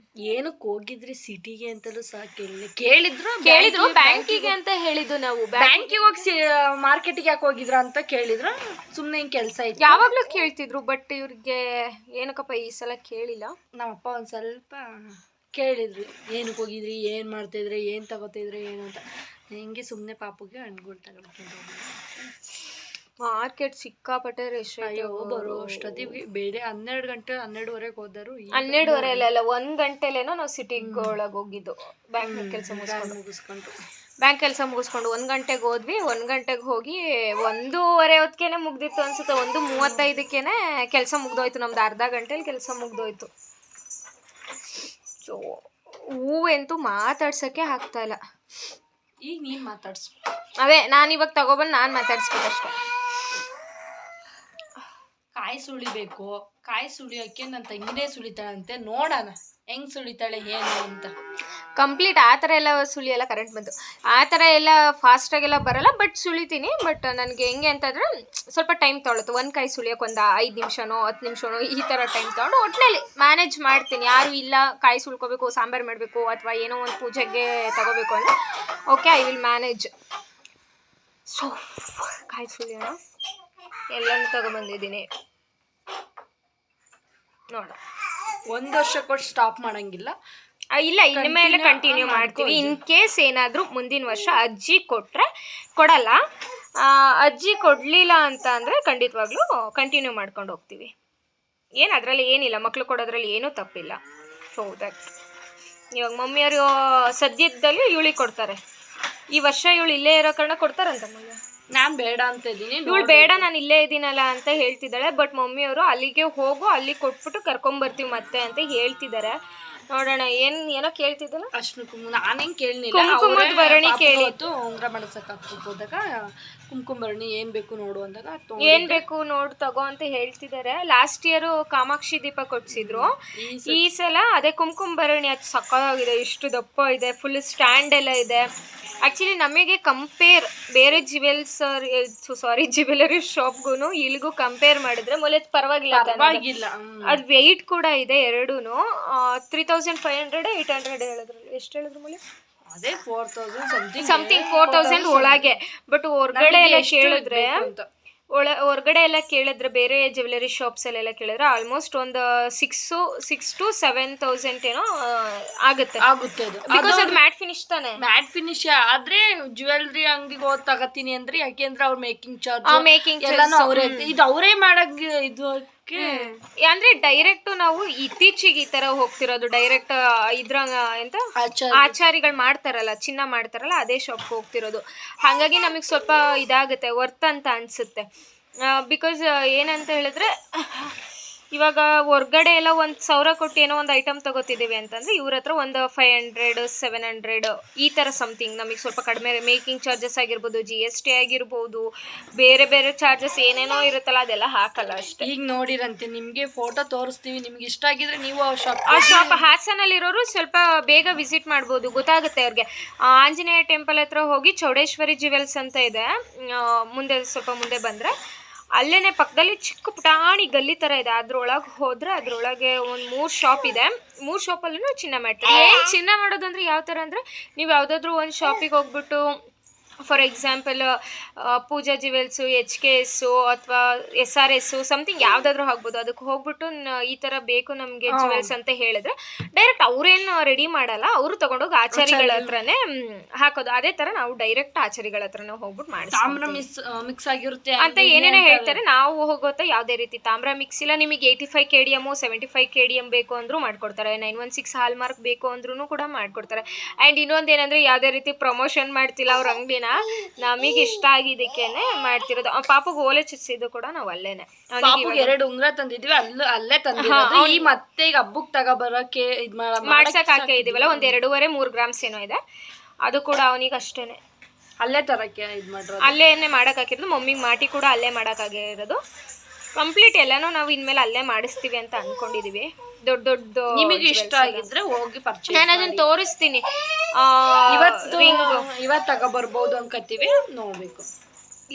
ಏನಕ್ಕೆ ಹೋಗಿದ್ರಿ ಸಿಟಿಗೆ ಅಂತಲೂ ಸಹ ಕೇಳಿದ್ರು. ಬ್ಯಾಂಕಿಗೆ ಅಂತ ಹೇಳಿದ್ದು ನಾವು. ಬ್ಯಾಂಕಿಗೆ ಹೋಗಿ ಮಾರ್ಕೆಟಿಗೆ ಯಾಕೆ ಹೋಗಿದ್ರ ಅಂತ ಕೇಳಿದ್ರು. ಸುಮ್ಮನೆ ಹಿಂಗೆ ಕೆಲಸ ಇತ್ತು, ಯಾವಾಗಲೂ ಕೇಳ್ತಿದ್ರು, ಬಟ್ ಇವ್ರಿಗೆ ಏನಕ್ಕಪ್ಪ ಈ ಸಲ ಕೇಳಿಲ್ಲ. ನಮ್ಮಪ್ಪ ಒಂದು ಸ್ವಲ್ಪ ಕೇಳಿದ್ರು, ಏನಕ್ಕೆ ಹೋಗಿದ್ರಿ, ಏನು ಮಾಡ್ತಾಯಿದ್ರಿ, ಏನು ತಗೋತಿದ್ರಿ ಏನು ಅಂತ. ಹೆಂಗೆ ಸುಮ್ಮನೆ ಪಾಪುಗೆ ಹಣ್ಗಳು ತಗೊಳ್ಕೊಂಡು ಮಾರ್ಕೆಟ್ ಸಿಕ್ಕಾಪಟ್ಟೆ ರಶ್. ಅಯ್ಯೋ ಬರೋ ಅಷ್ಟೊತ್ತಿಗೆ ಬೇರೆ 12 ಗಂಟೆ 12:30 ಹೋದರು. 12:30 ಅಲ್ಲ 1 ಗಂಟೆಲೇನೋ ನಾವು ಸಿಟಿಗೆ ಒಳಗೆ ಹೋಗಿದ್ದು. ಬ್ಯಾಂಕ್ ಕೆಲಸ ಮುಗಿಸ್ಕೊಂಡು 1 ಗಂಟೆಗೆ ಹೋದ್ವಿ. 1 ಗಂಟೆಗೆ ಹೋಗಿ 1:30 ಹೊತ್ತಿಗೆ ಮುಗ್ದಿತ್ತು ಅನ್ಸುತ್ತೆ. 1:35ಕ್ಕೆ ಕೆಲಸ ಮುಗ್ದೋಯ್ತು ನಮ್ದು. ಅರ್ಧ ಗಂಟೆಲಿ ಕೆಲಸ ಮುಗ್ದೋಯ್ತು. ಸೊ ಹೂವಂತೂ ಮಾತಾಡ್ಸೋಕ್ಕೆ ಆಗ್ತಾ ಇಲ್ಲ. ಈಗ ನೀನು ಮಾತಾಡ್ಸು. ಅದೇ ನಾನು ಇವಾಗ ತಗೊಬಂದು ನಾನು ಮಾತಾಡ್ಸ್ಬೇಕಷ್ಟೆ. ಕಾಯಿ ಸುಳಿಬೇಕು, ಕಾಯಿ ಸುಳಿಯೋಕ್ಕೆ ನನ್ನ ತಂಗಿನೇ ಸುಳಿತಾಳಂತೆ. ನೋಡೋಣ ಹೆಂಗೆ ಸುಳಿತಾಳೆ ಏನು ಅಂತ. ಕಂಪ್ಲೀಟ್ ಆ ಥರ ಎಲ್ಲ ಸುಳಿಯಲ್ಲ, ಕರೆಂಟ್ ಬಂದು ಆ ಥರ ಎಲ್ಲ ಫಾಸ್ಟಾಗೆಲ್ಲ ಬರಲ್ಲ, ಬಟ್ ಸುಳಿತೀನಿ. ಬಟ್ ನನಗೆ ಹೆಂಗೆ ಅಂತಂದರೆ ಸ್ವಲ್ಪ ಟೈಮ್ ತೊಗೊಳುತ್ತೆ. ಒಂದು ಕಾಯಿ ಸುಳಿಯೋಕೆ ಒಂದು 5 ನಿಮಿಷನೋ 10 ನಿಮಿಷನೋ ಈ ಥರ ಟೈಮ್ ತೊಗೊಂಡು ಒಟ್ಟಿನಲ್ಲಿ ಮ್ಯಾನೇಜ್ ಮಾಡ್ತೀನಿ. ಯಾರು ಇಲ್ಲ ಕಾಯಿ ಸುಳ್ಕೋಬೇಕು, ಸಾಂಬಾರು ಮಾಡಬೇಕು, ಅಥವಾ ಏನೋ ಒಂದು ಪೂಜೆಗೆ ತಗೋಬೇಕು ಅಂದರೆ okay, I will manage. So ಕಾಯಿ ಸುಳಿಯೋಣ, ಎಲ್ಲನೂ ತಗೊಬಂದಿದ್ದೀನಿ. ನೋಡ, 1 ವರ್ಷ ಕೊಟ್ಟು ಸ್ಟಾಪ್ ಮಾಡೋಂಗಿಲ್ಲ. ಇಲ್ಲ, ಇನ್ನು ಮೇಲೆ ಕಂಟಿನ್ಯೂ ಮಾಡ್ತೀವಿ. ಇನ್ ಕೇಸ್ ಏನಾದರೂ ಮುಂದಿನ ವರ್ಷ ಅಜ್ಜಿ ಕೊಡಲ್ಲ, ಅಜ್ಜಿ ಕೊಡಲಿಲ್ಲ ಅಂತ ಅಂದರೆ ಖಂಡಿತವಾಗ್ಲೂ ಕಂಟಿನ್ಯೂ ಮಾಡ್ಕೊಂಡು ಹೋಗ್ತೀವಿ. ಏನು ಅದರಲ್ಲಿ ಏನಿಲ್ಲ, ಮಕ್ಕಳು ಕೊಡೋದ್ರಲ್ಲಿ ಏನೂ ತಪ್ಪಿಲ್ಲ. ಸೊ ದಟ್ ಇವಾಗ ಮಮ್ಮಿಯವರು ಸದ್ಯದಲ್ಲಿ ಇವಳಿಗೆ ಕೊಡ್ತಾರೆ. ಈ ವರ್ಷ ಇವಳು ಇಲ್ಲೇ ಇರೋ ಕಾರಣ ಕೊಡ್ತಾರಂತ ಮಗ. ನಾನು ಬೇಡ ಅಂತ ಇದ್ದೀನಿ, ಇವಳು ಬೇಡ ನಾನು ಇಲ್ಲೇ ಇದ್ದೀನಲ್ಲ ಅಂತ ಹೇಳ್ತಿದ್ದಾಳೆ. ಬಟ್ ಮಮ್ಮಿಯವರು ಅಲ್ಲಿಗೆ ಹೋಗು, ಅಲ್ಲಿ ಕೊಟ್ಬಿಟ್ಟು ಕರ್ಕೊಂಬರ್ತೀವಿ ಮತ್ತೆ ಅಂತ ಹೇಳ್ತಿದ್ದಾರೆ. ನೋಡೋಣ. ಏನೋ ಕೇಳ್ತಿದ್ದಲ್ಲ, ಅಷ್ಟು ನಾನೇನು ಕೇಳಲಿಲ್ಲ. ಕುಂಕುಮದ ಭರಣಿ ಕೇಳಿತ್ತು. ಉಂಗ್ರ ಮಾಡ್ಸಕ್ಕೆ ಹೋದಾಗ ಕುಂಕುಮ ಭರಣಿ ಏನು ಬೇಕು ನೋಡು ಅಂದಾಗ ಏನು ಬೇಕು ನೋಡು ತಗೋ ಅಂತ ಹೇಳ್ತಿದ್ದಾರೆ. ಲಾಸ್ಟ್ ಇಯರು ಕಾಮಾಕ್ಷಿ ದೀಪ ಕೊಡ್ಸಿದ್ರು. ಈ ಸಲ ಅದೇ ಕುಂಕುಮ ಭರಣಿ, ಅದು ಸಕ್ಕತ್ತಾಗಿದೆ, ಇಷ್ಟು ದಪ್ಪ ಇದೆ, ಫುಲ್ ಸ್ಟ್ಯಾಂಡ್ ಎಲ್ಲ ಇದೆ. ಆ್ಯಕ್ಚುಲಿ ನಮಗೆ ಬೇರೆ ಜ್ಯುವೆಲರಿ ಶಾಪ್ಗೂ ಇಲ್ಲಿಗೂ ಕಂಪೇರ್ ಮಾಡಿದ್ರೆ ಮೊಲೆ ಪರವಾಗಿಲ್ಲ. ಅದು ವೆಯ್ಟ್ ಕೂಡ ಇದೆ ಎರಡೂ. 3500 800 ಹೇಳಿದ್ರು. ಎಷ್ಟು ಹೇಳಿದ್ರು ಮೊಲೆ? ಅದೇ 4000 ಸಮಥಿಂಗ್ 4000 ಒಳಗೆ. ಬಟ್ ಹೊರಗಡೆ ಎಲ್ಲ ಕೇಳಿದ್ರೆ ಬೇರೆ ಜ್ಯುವೆಲರಿ ಶಾಪ್ಸಲ್ಲೆಲ್ಲ ಕೇಳಿದ್ರೆ ಆಲ್ಮೋಸ್ಟ್ ಒಂದು 6 to 7,000 ಏನೋ ಆಗುತ್ತೆ ಅದು. ಬಿಕಾಸ್ ಅದು ಮ್ಯಾಟ್ ಫಿನಿಶ್ ತಾನೆ. ಮ್ಯಾಟ್ ಫಿನಿಶ್ ಆದ್ರೆ ಜ್ಯುವೆಲರಿ ಅಂಗಡಿಗೆ ಹೋಗಿ ತಗೋತೀನಿ ಅಂದ್ರೆ, ಯಾಕೆಂದ್ರೆ ಅವ್ರ ಮೇಕಿಂಗ್ ಚಾರ್ಜ್ ಎಲ್ಲಾನು ಅವರೇ. ಇದು ಅವರೇ ಮಾಡಕ್ ಇದು ಓಕೆ. ಅಂದ್ರೆ ಡೈರೆಕ್ಟ್ ನಾವು ಇತ್ತೀಚೆಗೆ ಈ ತರ ಹೋಗ್ತಿರೋದು ಡೈರೆಕ್ಟ್ ಇದ್ರ ಎಂತ ಆಚಾರಿಗಳು ಮಾಡ್ತಾರಲ್ಲ, ಚಿನ್ನ ಮಾಡ್ತಾರಲ್ಲ, ಅದೇ ಶಾಪ್ಗೆ ಹೋಗ್ತಿರೋದು. ಹಾಗಾಗಿ ನಮಗೆ ಸ್ವಲ್ಪ ಇದಾಗುತ್ತೆ, ವರ್ತ್ ಅಂತ ಅನ್ಸುತ್ತೆ. ಬಿಕಾಸ್ ಏನಂತ ಹೇಳಿದ್ರೆ ಇವಾಗ ಹೊರ್ಗಡೆ ಎಲ್ಲ 1,000 ಕೊಟ್ಟು ಏನೋ ಒಂದು ಐಟಮ್ ತಗೋತಿದ್ದೀವಿ ಅಂತಂದರೆ ಇವ್ರ ಹತ್ರ ಒಂದು 500 700 ಈ ಥರ ಸಮಥಿಂಗ್ ನಮಗೆ ಸ್ವಲ್ಪ ಕಡಿಮೆ. ಮೇಕಿಂಗ್ ಚಾರ್ಜಸ್ ಆಗಿರ್ಬೋದು, GST ಆಗಿರ್ಬೋದು, ಬೇರೆ ಬೇರೆ ಚಾರ್ಜಸ್ ಏನೇನೋ ಇರುತ್ತಲ್ಲ ಅದೆಲ್ಲ ಹಾಕಲ್ಲ ಅಷ್ಟೇ. ಈಗ ನೋಡಿರಂತೆ ನಿಮಗೆ ಫೋಟೋ ತೋರಿಸ್ತೀವಿ, ನಿಮ್ಗೆ ಇಷ್ಟ ಆಗಿದ್ರೆ ನೀವು ಆ ಶಾಪ್ ಹಾಸನಲ್ಲಿರೋರು ಸ್ವಲ್ಪ ಬೇಗ ವಿಸಿಟ್ ಮಾಡ್ಬೋದು, ಗೊತ್ತಾಗುತ್ತೆ ಅವ್ರಿಗೆ. ಆಂಜನೇಯ ಟೆಂಪಲ್ ಹತ್ರ ಹೋಗಿ ಚೌಡೇಶ್ವರಿ ಜ್ಯುವೆಲ್ಸ್ ಅಂತ ಇದೆ, ಮುಂದೆ ಸ್ವಲ್ಪ ಮುಂದೆ ಬಂದರೆ ಅಲ್ಲೇ ಪಕ್ಕದಲ್ಲಿ ಚಿಕ್ಕ ಪುಟಾಣಿ ಗಲ್ಲಿ ಥರ ಇದೆ. ಅದ್ರೊಳಗೆ ಹೋದರೆ ಅದ್ರೊಳಗೆ ಒಂದು 3 ಶಾಪ್ ಇದೆ. 3 ಶಾಪಲ್ಲೂ ಚಿನ್ನ ಮಾಡ್ತಾರೆ. ಏನು ಚಿನ್ನ ಮಾಡೋದಂದ್ರೆ ಯಾವ ಥರ ಅಂದರೆ, ನೀವು ಯಾವುದಾದ್ರೂ ಒಂದು ಶಾಪಿಗೆ ಹೋಗ್ಬಿಟ್ಟು for example Pooja jewels, HKS ಅಥವಾ SRS ಸಮಥಿಂಗ್ ಯಾವುದಾದ್ರೂ ಆಗ್ಬೋದು. ಅದಕ್ಕೆ ಹೋಗ್ಬಿಟ್ಟು ಈ ಥರ ಬೇಕು ನಮಗೆ ಜ್ಯುವೆಲ್ಸ್ ಅಂತ ಹೇಳಿದ್ರೆ ಡೈರೆಕ್ಟ್ ಅವ್ರೇನು ರೆಡಿ ಮಾಡಲ್ಲ, ಅವರು ತಗೊಂಡೋಗಿ ಆಚಾರಿಗಳ ಹತ್ರನೇ ಹಾಕೋದು. ಅದೇ ಥರ ನಾವು ಡೈರೆಕ್ಟ್ ಆಚಾರಿಗಳ ಹತ್ರನೇ ಹೋಗ್ಬಿಟ್ಟು ಮಾಡಿ ಮಿಕ್ಸ್ ಆಗಿರುತ್ತೆ ಅಂತ ಏನೇನೋ ಹೇಳ್ತಾರೆ. ನಾವು ಹೋಗೋತ್ತ ಯಾವುದೇ ರೀತಿ ತಾಮ್ರ ಮಿಕ್ಸ್ ಇಲ್ಲ. ನಿಮಗೆ 85 kdm 75 kdm ಬೇಕು ಅಂದರೂ ಮಾಡ್ಕೊಡ್ತಾರೆ. 916 ಹಾಲ್ ಮಾರ್ಕ್ ಬೇಕು ಅಂದ್ರೂ ಕೂಡ ಮಾಡ್ಕೊಡ್ತಾರೆ. ಆ್ಯಂಡ್ ಇನ್ನೊಂದು ಏನಂದರೆ ಯಾವುದೇ ರೀತಿ ಪ್ರಮೋಷನ್ ಮಾಡ್ತಿಲ್ಲ ಅವ್ರ ಅಂಗಡಿನ, ನಮಗೆ ಇಷ್ಟ ಆಗಿದ್ದಕ್ಕೇನೆ ಮಾಡ್ತಿರೋದು. ಪಾಪಗೆ ಓಲೆ ಚುಚ್ಚಿದ್ದು ಕೂಡ ನಾವು ಅಲ್ಲೇನೆ. 2 ಉಂಗ್ರ ತಂದಿದ್ವಿ, ಅಲ್ಲೇ ತಂದಿರೋದು. ಈ ಮತ್ತೆ ಈಗ ಹಬ್ಬಕ್ಕೆ ತಗೋಬರಕ್ಕೆ ಮಾಡ್ಸಕ್ ಹಾಕೇ ಇದೀವಲ್ಲ, ಒಂದು 2.5-3 ಗ್ರಾಮ್ಸ್ ಏನೋ ಇದೆ, ಅದು ಕೂಡ ಅವನಿಗೆ ಅಷ್ಟೇನೆ ಅಲ್ಲೇ ತರಕ್ಕೆ ಇದು ಮಾಡಿರೋದು, ಅಲ್ಲೇನೆ ಮಾಡಕ್ ಹಾಕಿರೋದು. ಮಮ್ಮಿಗೆ ಮಾಟಿ ಕೂಡ ಅಲ್ಲೇ ಮಾಡೋಕ್ಕಾಗಿರೋದು. ಕಂಪ್ಲೀಟ್ ಎಲ್ಲಾನು ನಾವು ಇನ್ಮೇಲೆ ಅಲ್ಲೇ ಮಾಡಿಸ್ತೀವಿ ಅಂತ ಅನ್ಕೊಂಡಿದೀವಿ. ದೊಡ್ಡ ನಿಮಗೆ ಇಷ್ಟ ಆಗಿದ್ರೆ ಹೋಗಿ ಪರ್ಚೇಸ್. ನಾನು ಅದನ್ನ ತೋರಿಸ್ತೀನಿ. ಇವತ್ತು ತಗೋಬರ್ಬೋದು ಅನ್ಕೋತೀವಿ, ನೋಡ್ಬೇಕು.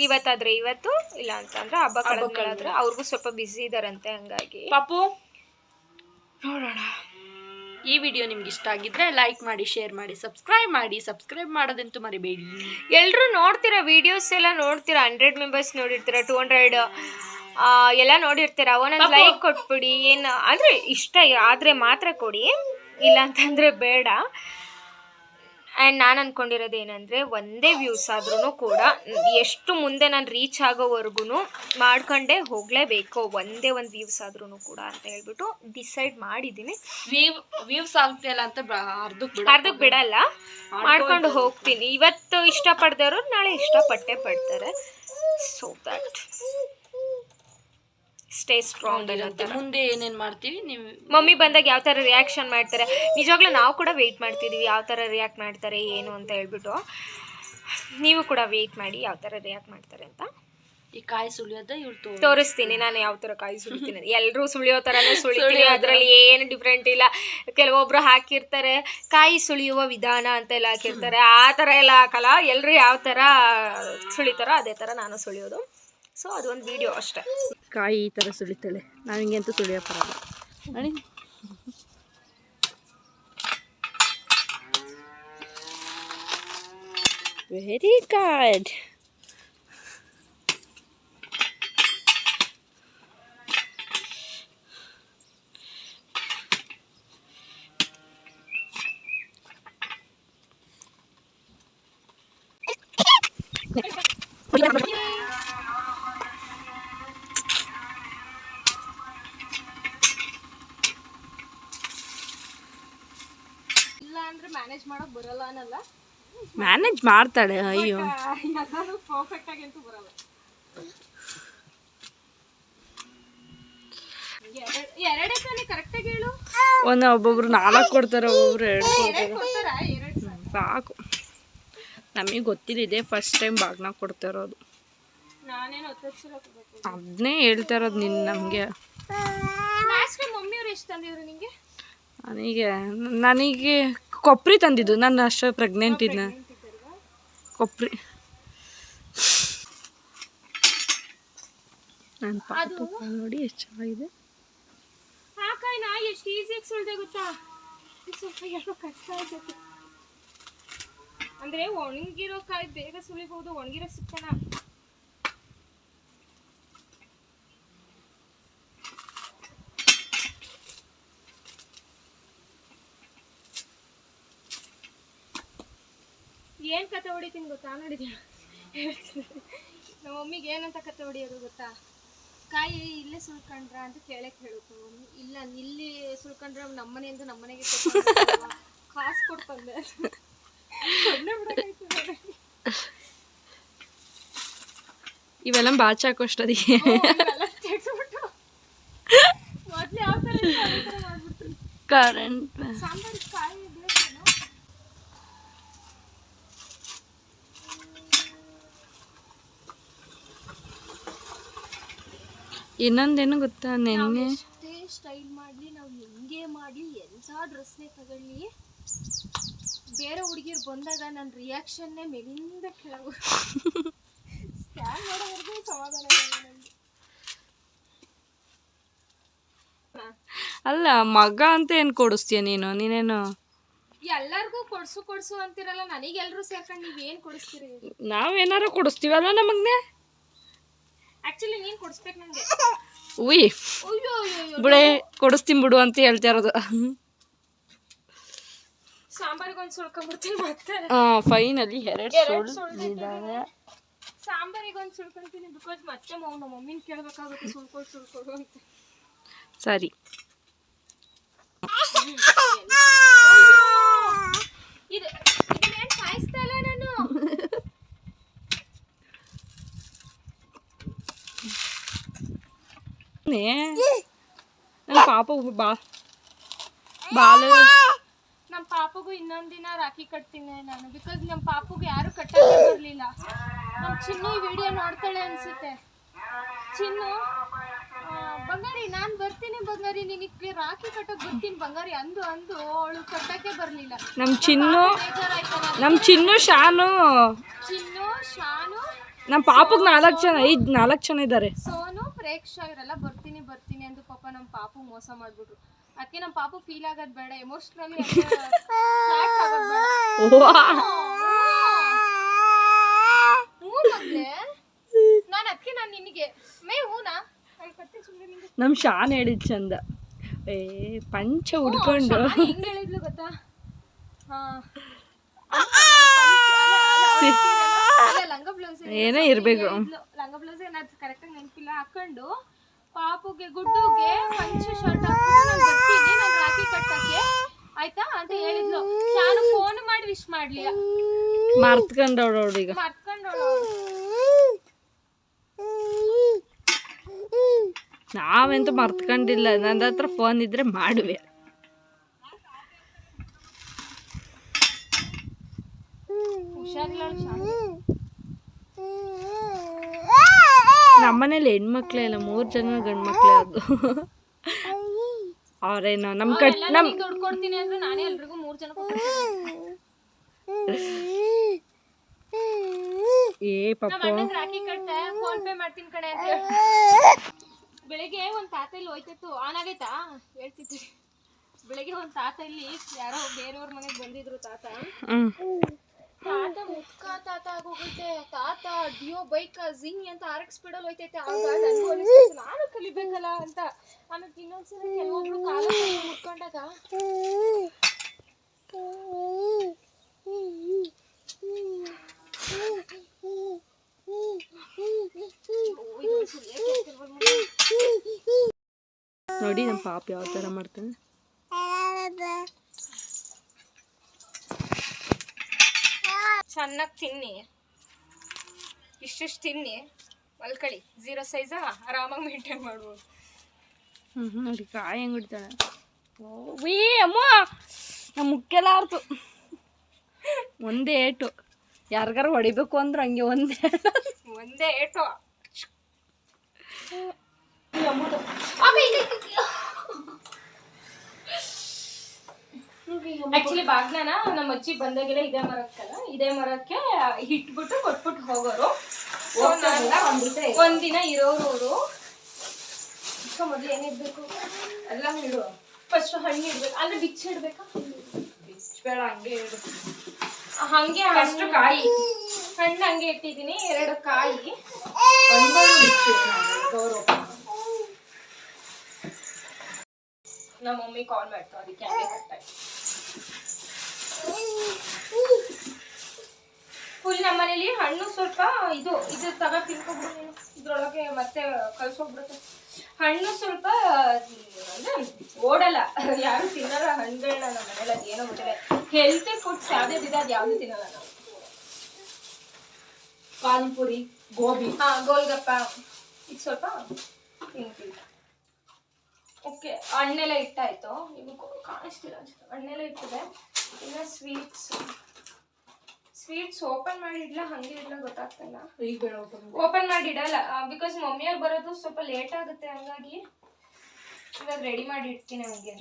ಇವತ್ತಾದ್ರೆ ಇವತ್ತು, ಇಲ್ಲ ಅಂತಂದ್ರೆ ಹಬ್ಬ ಕಳೆದ್ರೆ ಅವ್ರಿಗೂ ಸ್ವಲ್ಪ ಬಿಸಿ ಇದಾರಂತೆ, ಹಂಗಾಗಿ ಪಾಪು ನೋಡೋಣ. ಈ ವಿಡಿಯೋ ನಿಮ್ಗೆ ಇಷ್ಟ ಆಗಿದ್ರೆ ಲೈಕ್ ಮಾಡಿ, ಶೇರ್ ಮಾಡಿ, ಸಬ್ಸ್ಕ್ರೈಬ್ ಮಾಡೋದಂತೂ ಮರಿಬೇಡಿ. ಎಲ್ಲರೂ ನೋಡ್ತೀರಾ ವಿಡಿಯೋಸ್ ಎಲ್ಲ ನೋಡ್ತೀರಾ, 100 ಮೆಂಬರ್ಸ್ ನೋಡಿರ್ತೀರಾ, 200 ಎಲ್ಲ ನೋಡಿರ್ತೀರ. ಒಂದೊಂದು ಲೈಕ್ ಕೊಟ್ಬಿಡಿ. ಏನು ಅಂದರೆ ಇಷ್ಟ ಆದರೆ ಮಾತ್ರ ಕೊಡಿ, ಇಲ್ಲ ಅಂತಂದರೆ ಬೇಡ. ಆ್ಯಂಡ್ ನಾನು ಅಂದ್ಕೊಂಡಿರೋದು ಏನಂದರೆ, ಒಂದೇ ವ್ಯೂಸ್ ಆದ್ರೂ ಕೂಡ ಎಷ್ಟು ಮುಂದೆ ನಾನು ರೀಚ್ ಆಗೋವರೆಗೂ ಮಾಡ್ಕೊಂಡೇ ಹೋಗಲೇಬೇಕು, ಒಂದೇ ಒಂದು ವ್ಯೂಸ್ ಆದ್ರೂ ಕೂಡ ಅಂತ ಹೇಳ್ಬಿಟ್ಟು ಡಿಸೈಡ್ ಮಾಡಿದ್ದೀನಿ. ವ್ಯೂಸ್ ಆಗ್ತಿಲ್ಲ ಅಂತ ಅರ್ಧಕ್ಕೆ ಬಿಡಲ್ಲ, ಮಾಡ್ಕೊಂಡು ಹೋಗ್ತೀನಿ. ಇವತ್ತು ಇಷ್ಟಪಡ್ದವರು ನಾಳೆ ಇಷ್ಟಪಟ್ಟೇ ಪಡ್ತಾರೆ. ಸೊ ದಟ್ ಸ್ಟೇ ಸ್ಟ್ರಾಂಗ್ ಇರುತ್ತೆ. ಮುಂದೆ ಏನೇನು ಮಾಡ್ತೀವಿ, ನೀವು ಮಮ್ಮಿ ಬಂದಾಗ ಯಾವ ಥರ ರಿಯಾಕ್ಷನ್ ಮಾಡ್ತಾರೆ, ನಿಜವಾಗ್ಲೂ ನಾವು ಕೂಡ ವೆಯ್ಟ್ ಮಾಡ್ತಿದ್ದೀವಿ ಯಾವ ಥರ ರಿಯಾಕ್ಟ್ ಮಾಡ್ತಾರೆ ಏನು ಅಂತ ಹೇಳ್ಬಿಟ್ಟು. ನೀವು ಕೂಡ ವೆಯ್ಟ್ ಮಾಡಿ ಯಾವ ಥರ ರಿಯಾಕ್ಟ್ ಮಾಡ್ತಾರೆ ಅಂತ. ಈ ಕಾಯಿ ಸುಳಿಯೋದ ಇವ್ರು ತೋರಿಸ್ತೀನಿ ನಾನು ಯಾವ ಥರ ಕಾಯಿ ಸುಳಿತೀನಿ. ಎಲ್ಲರೂ ಸುಳಿಯೋ ಥರನೇ ಸುಳಿತೀವಿ, ಅದರಲ್ಲಿ ಏನು ಡಿಫ್ರೆಂಟ್ ಇಲ್ಲ. ಕೆಲವೊಬ್ರು ಹಾಕಿರ್ತಾರೆ ಕಾಯಿ ಸುಳಿಯುವ ವಿಧಾನ ಅಂತೆಲ್ಲ ಹಾಕಿರ್ತಾರೆ, ಆ ಥರ ಎಲ್ಲ ಹಾಕಲ್ಲ. ಎಲ್ಲರೂ ಯಾವ ಥರ ಸುಳಿತಾರೋ ಅದೇ ಥರ ನಾನು ಸುಳಿಯೋದು. ಸೊ ಅದೊಂದು ವಿಡಿಯೋ ಅಷ್ಟೇ. ಕಾಯಿ ಈ ಥರ ಸುಳಿತಾಳೆ, ನನಗೆ ಅಂತೂ ಸುಳಿಯೋಕೆ ಬರಲ್ಲ ನೋಡಿ. Very good. ಮ್ಯಾನೇಜ್ ಮಾಡೋಕೆ ಬರಲ್ಲ ಅನ್ನಲ್ಲ, ಮ್ಯಾನೇಜ್ ಮಾಡ್ತಾಳೆ. ಅಯ್ಯೋ ಪರ್ಫೆಕ್ಟ್ ಆಗಿ ಅಂತೂ ಬರಲ್ಲ. ಎರಡೇ ತಾನೇ ಕರೆಕ್ಟಾಗಿ ಹೇಳು. ಒಬ್ಬೊಬ್ರು 4 ಕೊಡ್ತಾರೆ, ಒಬ್ಬೊಬ್ರು 2 ಕೊಡ್ತಾರೆ. ಸಾಕು, ನಮಗೆ ಗೊತ್ತಿಲ್ಲ, ಇದೇ ಫಸ್ಟ್ ಟೈಮ್ ಬಾಗ್ನ ಕೊಡ್ತಾ ಇರೋದು. ನಾನೇನು ಅದನ್ನೇ ಹೇಳ್ತಾ ಇರೋದು ನಿನ್ನ ನಮಗೆ. ಮಮ್ಮಿಯವ್ರು ಎಷ್ಟು ತಂದಿದ್ರು ನಿಂಗೆ? ನನಗೆ ಕೊಬ್ಬರಿ ತಂದಿದ್ದು, ನಾನು ಅಷ್ಟು ಪ್ರೆಗ್ನೆಂಟ್ ಇದ್ನ. ಕೊಬ್ಬರಿ ನನ್ನ ಪಾಪ ನೋಡಿ ಎಷ್ಟು ಚೆನ್ನಾಗಿದೆ. ಆ ಕಾಯಿನ ಎಷ್ಟು ಈಸಿಯಾಗಿ ಸುಳ್ದೆ ಗೊತ್ತಾ, ಸ್ವಲ್ಪ ಏನೋ ಕಷ್ಟ ಆಗ್ತೈತೆ. ಅಂದರೆ ಒಣಗಿರೋ ಕಾಯಿ ಬೇಗ ಸುಳಿಬಹುದು, ಒಣಗಿರೋ ಸಿಕ್ಕನ. ಏನು ಕತೆ ಹೊಡಿತೀನಿ ಗೊತ್ತಾ, ನೋಡಿದ್ಯಾ? ನಮ್ಮ ಮಮ್ಮಿಗೆ ಏನಂತ ಕತೆ ಹೊಡಿಯೋದು ಗೊತ್ತಾ, ಕಾಯಿ ಇಲ್ಲೇ ಸುಳ್ಕೊಂಡ್ರ ಅಂತ ಕೇಳಕ್ ಹೇಳುತ್ತೆ ಮಮ್ಮಿ. ಇಲ್ಲ ಇಲ್ಲಿ ಸುಳ್ಕೊಂಡ್ರೆ ನಮ್ಮನೆಯಿಂದ ನಮ್ಮನೆಗೆ ಕಾಸು ಕೊಡ್ತಂದೆ. ಇವೆಲ್ಲ ಬಾಚಾಕೋಷ್ಟದಿಗೆ ಮೊದ್ಲು ಯಾವ ಥರ ಮಾಡ್ಬಿಡ್ತೀನಿ. ಕರೆಂಟ್ ಸಾಂಬಾರು ಕಾಯಿ ಬೇಕೇನೋ. ಇನ್ನೊಂದೇನು ಗೊತ್ತಾ, ನೆನ್ನೆ ಎಷ್ಟೇ ಸ್ಟೈಲ್ ಮಾಡಲಿ, ನಾವು ಹೆಂಗೆ ಮಾಡಲಿ, ಎಂಥ ಡ್ರೆಸ್ನೇ ತಗೊಳ್ಳಿ, ಬೇರೆ ಹುಡುಗಿರು ಬಂದಾಗ ನನ್ನ ರಿಯಾಕ್ಷನ್ನೇ ಮೇಲಿಂದ ಕೆಳಗೆ ಸ್ಕ್ಯಾನ್ ಮಾಡೋವರೆಗೂ ಸಮಾಧಾನ ಇಲ್ಲ ನನಗೆ. ಅಲ್ಲ ಮಗ ಅಂತ ಏನು ಕೊಡಿಸ್ತೀಯ ನೀನೇನು? ಎಲ್ಲರಿಗೂ ಕೊಡ್ಸು ಅಂತಿರಲ್ಲ, ನನಗೆ ಎಲ್ಲರೂ ಸೇರ್ಕೊಂಡು ನೀವೇನು ಕೊಡಿಸ್ತೀರಿ? ನಾವೇನಾರು ಕೊಡಿಸ್ತೀವಲ್ಲ ನಮಗ್ನೆ. ಆಕ್ಚುಲಿ ನೀನು ಕೊಡಿಸ್ಬೇಕು ನನಗೆ. ಉಯ್ ಬಿಡೆ ಕೊಡಿಸ್ತೀನಿ ಬಿಡು ಅಂತ ಹೇಳ್ತಾ ಇರೋದು. ಸಾಂಬಾರಿಗೆ ಒಂದು ಸುಳ್ಕೊಂಡ್ಬಿಡ್ತೀನಿ ಮತ್ತೆ. ಫೈನಲಿ ಎರಡು ಸುಳ್ಳಿದ್ದಾವೆ. ಸಾಂಬಾರಿಗೆ ಒಂದು ಸುಳ್ಕೊಂತೀನಿ ಬಿಕಾಸ್ ಮತ್ತೆ ನಮ್ಮ ಮಮ್ಮಿನ ಕೇಳಬೇಕಾಗುತ್ತೆ ಸುಳ್ಕೊಡು ಅಂತ. ಸರಿ ಇದನ್ನೇನು ಸಾಯಿಸ್ತಾ ಇಲ್ಲ ನಾನು. ನಮ್ಮ ನಮ್ಮ ಪಾಪಗೂ ಇನ್ನೊಂದಿನ ರಾಖಿ ಕಟ್ತೀನಿ ನಾನು, ಬಿಕಾಸ್ ನಮ್ಮ ಪಾಪಗೂ ಯಾರು ಕಟ್ಟಕ್ಕೆ ಬರಲಿಲ್ಲ. ನಮ್ಮ ಚಿನ್ನು ಈ ವಿಡಿಯೋ ನೋಡ್ತಾಳೆ ಅನ್ಸುತ್ತೆ. ಚಿನ್ನು ಬಂಗಾರಿ ನಾನು ಬರ್ತೀನಿ ಬಂಗಾರಿ, ನಿನಗೆ ರಾಖಿ ಕಟ್ಟಕ್ಕೆ ಬರ್ತೀನಿ ಬಂಗಾರಿ ಅಂದು ಅವಳು ಕಟ್ಟಕ್ಕೆ ಬರಲಿಲ್ಲ. ನಮ್ಮ ಚಿನ್ನು ಶಾನು ನಮ್ಮ ಪಾಪಗೆ 4 ಜನ ಇದ್ದಾರೆ. ಸೋನು ಪ್ರೇಕ್ಷಾ ಇವರೆಲ್ಲ ಬರ್ತೀನಿ ಅಂದು ಪಾಪ ನಮ್ಮ ಪಾಪು ಮೋಸ ಮಾಡ್ಬಿಟ್ರು. ಅದಕ್ಕೆ ನಮ್ಮ ಪಾಪು ಫೀಲ್ ಆಗೋದು ಬೇಡ, ಎಮೋಷ್ನಲಿ ಆಗೋದು ಬೇಡ. ನಾನು ಅದಕ್ಕೆ ನಿನಗೆ ಹೂನಾ ನಮ್ಮ ಶಾನ್ ಹೇಳಿದ್ ಚಂದ, ಪಂಚ ಉಡ್ಕೊಂಡು ಹೆಂಗ್ ಹೇಳಿದ್ಲು ಗೊತ್ತಾ? ಲಂಗ ಬ್ಲೌಸ್ ಏನೋ ಇರ್ಬೇಕು, ಲಂಗ ಬ್ಲೌಸ್ ಏನಾದ್ರು ಕರೆಕ್ಟಾಗಿ ನೆನಪಿಲ್ಲ, ಹಾಕೊಂಡು ಪಾಪುಗೆ ಗುಡ್ಡುಗೆ ಪಂಚ ಶರ್ಟ್ ಹಾಕೊಂಡು ನಾನು ಬರ್ತೀನಿ, ನಾನು ರಾಖಿ ಕಟ್ಟಕ್ಕೆ ಆಯ್ತಾ ಅಂತ ಹೇಳಿದ್ಲು. ನಾನು ಫೋನ್ ಮಾಡಿ ವಿಶ್ ಮಾಡ್ಲಿಲ್ಲ, ಮರ್ತ್ಕೊಂಡವಳು. ಈಗ ನಾವಂತೂ ಮರ್ತ್ಕೊಂಡಿಲ್ಲ, ನನ್ನ ಹತ್ರ ಫೋನ್ ಇದ್ರೆ ಮಾಡುವೆ. ನಮ್ಮನೇಲಿ ಹೆಣ್ಮಕ್ಳೇ ಇಲ್ಲ, 3 ಜನ ಗಂಡು ಮಕ್ಳೇ. ಅದು ಅವ್ರೇನೋ ದುಡ್ಡು ಕೊಡ್ತೀನಿ ಅಂದ್ರೆ ನಾನೇ ಎಲ್ರಿಗೂ 3 ಜನ ಪಾಪ ರಾಖಿ ಕಟ್ಟ ಫೋನ್ ಪೇ ಮಾಡ್ತೀನಿ ಕಡೆ ಅಂತ. ಬೆಳಿಗ್ಗೆ ಒಂದು ತಾತ ಇಲ್ಲಿ ಹೋಯ್ತಿತ್ತು, ಆನ್ ಆಗೈತಾ ಹೇಳ್ತಿದ್ವಿ. ಬೆಳಿಗ್ಗೆ ಒಂದು ತಾತ ಇಲ್ಲಿ ಯಾರೋ ಬೇರೆಯವ್ರ ಮನೆಗೆ ಬಂದಿದ್ರು. ತಾತ ಮುದ್ಕ ತಾತ ಆಗೋಗೈತೆ. ತಾತ ಡಿಯೋ ಬೈಕ್ ಜಿಂಗ್ ಅಂತ RX ಸ್ಪೀಡಲ್ಲಿ ಹೋಯ್ತೈತೆ. ನಾನು ಕಲಿಬೇಕಲ್ಲ ಅಂತ. ಆಮೇಲೆ ಇನ್ನೊಂದ್ಸಲ ಕೆಲವೊಬ್ರು ಕಾಲ ಮುಟ್ಕೊಂಡಾಗ ನೋಡಿ ನಮ್ಮ ಪಾಪ ಯಾವ ಥರ ಮಾಡ್ತಾನೆ. ಚೆನ್ನಾಗಿ ತಿನ್ನಿ, ಇಷ್ಟು ತಿನ್ನಿ, ಮಲ್ಕಳಿ. 0 ಸೈಜ ಆರಾಮಾಗಿ ಮೇಂಟೈನ್ ಮಾಡ್ಬೋದು. ನೋಡಿ ಕಾಯಿ ಹೆಂಗೆ ಬಿಡ್ತಾಳೆ. ಅಮ್ಮ ನಮ್ಮ ಮುಕ್ಕೆಲ್ಲ ಆರ್ತು. ಒಂದೇ ಏಟು, ಯಾರಿಗಾರು ಹೊಡಿಬೇಕು ಅಂದ್ರೆ ಹಂಗೆ ಒಂದೇ ಏಟು. ಆಕ್ಚುಲಿ ಬಾಗ್ಲನ ನಮ್ಮ ಅಜ್ಜಿ ಬಂದಾಗೆಲ್ಲ ಇದೇ ಮರಕ್ಕೆ ಹಿಟ್ಬಿಟ್ಟು ಕೊಟ್ಬಿಟ್ಟು ಹೋಗೋರು. ಒಂದಿನ ಇರೋರು ಅವರು. ಮೊದಲು ಏನಿಡ್ಬೇಕು ಎಲ್ಲ ಇಡು. ಫಸ್ಟ್ ಹಣ್ಣು ಇಡ್ಬೇಕು, ಅಂದ್ರೆ ಬಿಚ್ಚಿಡ್ಬೇಕಾ? ಬಿಚ್ಚಬೇಡ, ಹಂಗೆ ಇಡು. ಹಂಗೆ ಫಸ್ಟ್ ಕಾಯಿ ಹಣ್ಣು ಹಂಗೆ ಇಟ್ಟಿದ್ದೀನಿ. 2 ಕಾಯಿ ನಮ್ಮ ಮಮ್ಮಿ ಕಾಲ್ ಮಾಡ್ತಾವ, ಅದಕ್ಕೆ ಹಂಗೆ ಕಟ್ಟಾಗಿ ಫುಲ್ ನಮ್ಮ ಮನೇಲಿ ಹಣ್ಣು ಸ್ವಲ್ಪ ಇದು ತಗ ತಿನ್ಕೊಬಿಡು ನೀನು, ಇದ್ರೊಳಗೆ ಮತ್ತೆ ಕಲ್ಸೋಗ್ಬಿಡುತ್ತೆ. ಹಣ್ಣು ಸ್ವಲ್ಪ ಅಂದ್ರೆ ಓಡಲ್ಲ, ಯಾರು ತಿನ್ನಲ್ಲ ಹಣ್ಣುಗಳನ್ನ ನಮ್ಮ ಮನೇಲಿ. ಅದು ಏನೋ ಗೊತ್ತಿಲ್ಲ, ಹೆಲ್ತಿ ಫುಡ್ಸ್ ಯಾವ್ದಿದೆ ಅದು ಯಾವ್ದು ತಿನ್ನಲ್ಲ ನಾವು. ಪಾನಿಪುರಿ, ಗೋಬಿ, ಗೋಲ್ಗಪ್ಪ ಇದು ಸ್ವಲ್ಪ ತಿಂತೀವಿ. ಓಕೆ, ಹಣ್ಣೆಲ್ಲ ಇಟ್ಟಾಯ್ತು. ನಿಮಗೂ ಕಾಣಿಸ್ತಿಲ್ಲ ಅನ್ಸುತ್ತೆ, ಹಣ್ಣೆಲ್ಲ ಇಟ್ಟಿದೆ. ಇನ್ನು ಸ್ವೀಟ್ಸ್ ಓಪನ್ ಮಾಡಿ ಇಡ್ಲ ಹಂಗೆ ಇಡ್ಲ ಗೊತ್ತಾಗ್ತಿಲ್ಲ. ಈಗ ಬೇಡ ಓಪನ್ ಮಾಡಿ ಇಡಲ್ಲ, ಬಿಕಾಸ್ ಮಮ್ಮಿಯವ್ರು ಬರೋದು ಸ್ವಲ್ಪ ಲೇಟ್ ಆಗುತ್ತೆ, ಹಂಗಾಗಿ ಇವಾಗ ರೆಡಿ ಮಾಡಿ ಇಡ್ತೀನಿ. ಹಂಗೆ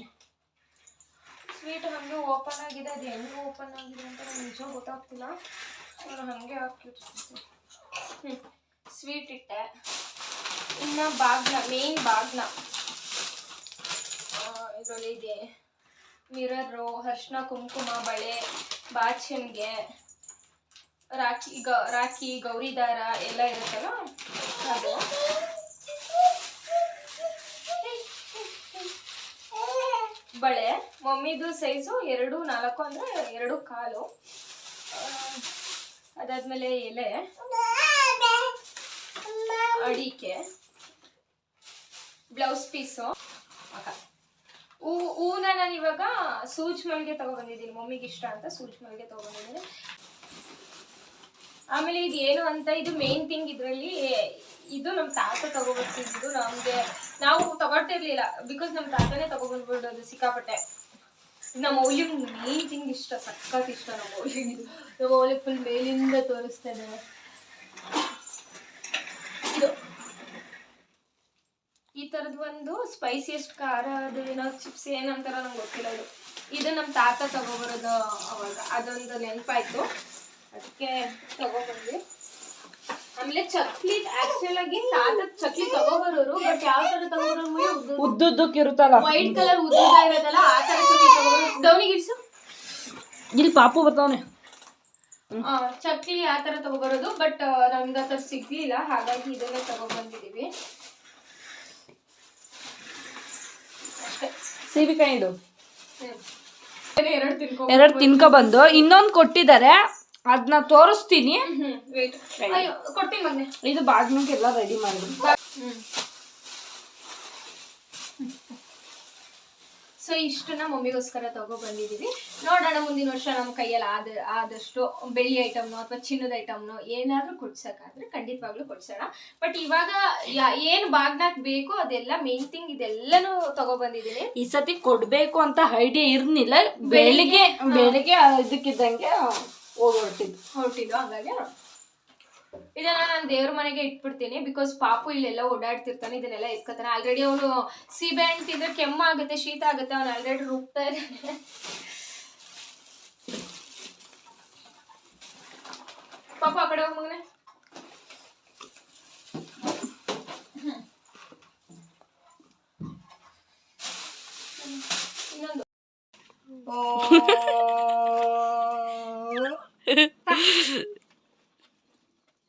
ಸ್ವೀಟ್ ಹಂಗೆ ಓಪನ್ ಆಗಿದೆ, ಅದು ಹೆಂಗೆ ಓಪನ್ ಆಗಿದೆ ಅಂತ ನಂಗೆ ನಿಜ ಗೊತ್ತಾಗ್ತಿಲ್ಲ. ನಾನು ಹಾಗೆ ಹಾಕಿರ್ತೀನಿ. ಸ್ವೀಟ್ ಇಟ್ಟೆ. ಇನ್ನು ಮೇನ್ ಬಾಗ್ನ ಇದರಲ್ಲಿ ಇದೆ ಮಿರರು, ಅರಿಶಿನ ಕುಂಕುಮ, ಬಳೆ, ಬಾಚಣಿಗೆ, ರಾಖಿ ಗೌರಿ ದಾರ ಎಲ್ಲ ಇರುತ್ತಲ್ಲ ಅದು. ಬಳೆ ಮಮ್ಮಿದು ಸೈಜು 2.4 ಅಂದರೆ 2.25. ಅದಾದ್ಮೇಲೆ ಎಲೆ, ಅಡಿಕೆ, ಬ್ಲೌಸ್ ಪೀಸು. ಹೂನ ನಾನು ಇವಾಗ ಸೂಜ್ ಮಲ್ಲಿಗೆ ತಗೊಬಂದಿದ್ದೀನಿ, ಮಮ್ಮಿಗೆ ಇಷ್ಟ ಅಂತ ಸೂಜ್ ಮಲ್ಲಿಗೆ ತಗೊಬಂದಿದ್ದೀನಿ. ಆಮೇಲೆ ಇದು ಏನು ಅಂತ, ಇದು ಮೇನ್ ಥಿಂಗ್ ಇದರಲ್ಲಿ. ಇದು ನಮ್ಮ ತಾತ ತಗೊಬರ್ತಿದ್ದು, ನಾವು ತಗೊಳ್ತಿರ್ಲಿಲ್ಲ, ಬಿಕಾಸ್ ನಮ್ಮ ತಾತನೇ ತಗೊಬಂದ್ಬಿಡೋದು ಸಿಕ್ಕಾಪಟ್ಟೆ. ನಮ್ಮ ಮೌಲ್ಯ ಮೇನ್ ಥಿಂಗ್ ಇಷ್ಟ, ಸಖತ್ ಇಷ್ಟ ನಮ್ಮ ಮೌಲ್ಯ. ನಮ್ಮ ಮೌಲ್ಯ ಫುಲ್ ಮೇಲಿಂದ ತೋರಿಸ್ತಾ ಇದ್ದಾನೆ. ಇದು ಈ ಥರದ್ದು ಒಂದು ಸ್ಪೈಸಿಯಸ್ಟ್ ಖಾರ, ಅದು ಏನೋ ಚಿಪ್ಸ್ ಏನಂತಾರ ನಂಗೆ ಗೊತ್ತಿಲ್ಲ. ಇದು ನಮ್ಮ ತಾತ ತಗೊಬರೋದು ಅವಾಗ, ಅದೊಂದು ನೆನಪಾಯ್ತು, ಅದಕ್ಕೆ ತಗೊಬಂದ್ವಿ. ಆಮೇಲೆ ಚಕ್ಲಿ, ಆಕ್ಚುಲ್ ಆಗಿ ತಾತ ಚಕ್ಲಿ ತಗೊಬರೋರು, ಬಟ್ ಯಾವ ತರ ತಗೊಬರೋರು, ಉದ್ದುದ್ದಕ್ಕೆ ಇರುತ್ತಲ್ಲ ವೈಟ್ ಕಲರ್ ಉದ್ದ ಇರೋದಲ್ಲ, ಆ ತರ ಚಕ್ಲಿ ತಗೊಬರೋರು. ಡೌನಿಗೆ ಇಡ್ಸು, ಇಲ್ಲಿ ಪಾಪು ಬರ್ತಾವನೆ. ಚಕ್ಲಿ ಆ ತರ ತಗೊಬರೋದು, ಬಟ್ ನಮ್ಗೆ ಆ ಥರ ಸಿಗ್ಲಿಲ್ಲ, ಹಾಗಾಗಿ ಇದನ್ನೇ ತಗೊಬಂದಿದೀವಿ. ಸೀಬಿಕಾಯಿ ಇದು ಎರಡು ತಿನ್ಕೊ ಬಂದು ಇನ್ನೊಂದು ಕೊಟ್ಟಿದ್ದಾರೆ, ಅದನ್ನ ತೋರಿಸ್ತೀನಿ. ಕೊಡ್ತೀನಿ ಮೊನ್ನೆ. ಇದು ಬಾಗ್ನಕ್ಕೆಲ್ಲ ರೆಡಿ ಮಾಡಿದ್ರು. ಸೊ ಇಷ್ಟನ್ನ ಮಮ್ಮಿಗೋಸ್ಕರ ತಗೊಬಂದಿದ್ದೀವಿ. ನೋಡೋಣ ಮುಂದಿನ ವರ್ಷ ನಮ್ಮ ಕೈಯಲ್ಲಿ ಆದಷ್ಟು ಬೆಳ್ಳಿ ಐಟಮ್ನು ಅಥವಾ ಚಿನ್ನದ ಐಟಮ್ನು ಏನಾದರೂ ಕೊಡ್ಸೋಕ್ಕಾದ್ರೆ ಖಂಡಿತವಾಗ್ಲೂ ಕೊಡ್ಸೋಣ. ಬಟ್ ಇವಾಗ ಏನು ಬಾಗ್ನಾಕ್ ಬೇಕು ಅದೆಲ್ಲ ಮೇನ್ ಥಿಂಗ್ ಇದೆಲ್ಲನೂ ತಗೊಬಂದಿದ್ದೀನಿ. ಈ ಸತಿ ಕೊಡ್ಬೇಕು ಅಂತ ಐಡಿಯಾ ಇರ್ಲಿಲ್ಲ, ಬೆಳಿಗ್ಗೆ ಇದಕ್ಕಿದ್ದಂಗೆ ಹೊರಟಿದ್ದು. ಹಾಗಾಗಿ ಇದನ್ನ ನಾನು ದೇವ್ರ ಮನೆಗೆ ಇಟ್ಬಿಡ್ತೀನಿ, ಬಿಕಾಸ್ ಪಾಪು ಇಲ್ಲೆಲ್ಲ ಓಡಾಡ್ತಿರ್ತಾನೆ, ಇದನ್ನೆಲ್ಲ ಎತ್ಕೋತಾನೆ. ಆಲ್ರೆಡಿ ಅವನು ಸೀಬೆ ಹಣ್ಣು ತಿಂದ್ರೆ ಕೆಮ್ಮಾಗುತ್ತೆ, ಶೀತ ಆಗುತ್ತೆ, ಅವನು ಆಲ್ರೆಡಿ ರುಬ್ತಾ ಇದ್ದಾನೆ. ಪಾಪ ಆ ಕಡೆ ಹೋಗ್ ಮಗನೆ. ಇನ್ನೊಂದು